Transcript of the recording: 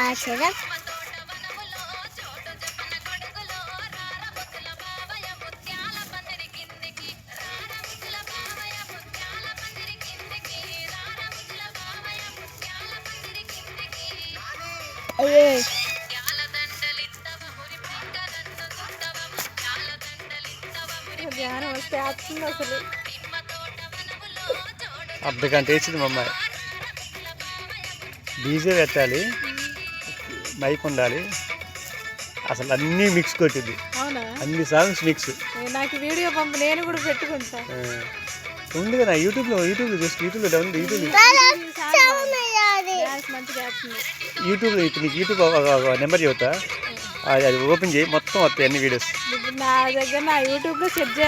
ఆచరం ధ్యానం వస్తే వస్తుంది అసలు. అర్ధగంట వేసింది మా అమ్మాయి. డీజే పెట్టాలి, మైక్ ఉండాలి, అసలు అన్నీ మిక్స్ కొట్టింది. అవునా? అన్ని సాంగ్స్ మిక్స్. నాకు వీడియో పంపు, నేను కూడా పెట్టుకుంటా. ఉంది కదా యూట్యూబ్లో జస్ట్ యూట్యూబ్లో డౌన్ యూట్యూబ్లో మంచిగా వేస్తుంది. యూట్యూబ్లో ఇప్పుడు నీకు యూట్యూబ్ నెంబర్ చెబుతా, అది ఓపెన్ చేయి, మొత్తం వస్తాయి అన్ని వీడియోస్. ఇప్పుడు నా దగ్గర నా యూట్యూబ్లో సెట్ చేయాలి.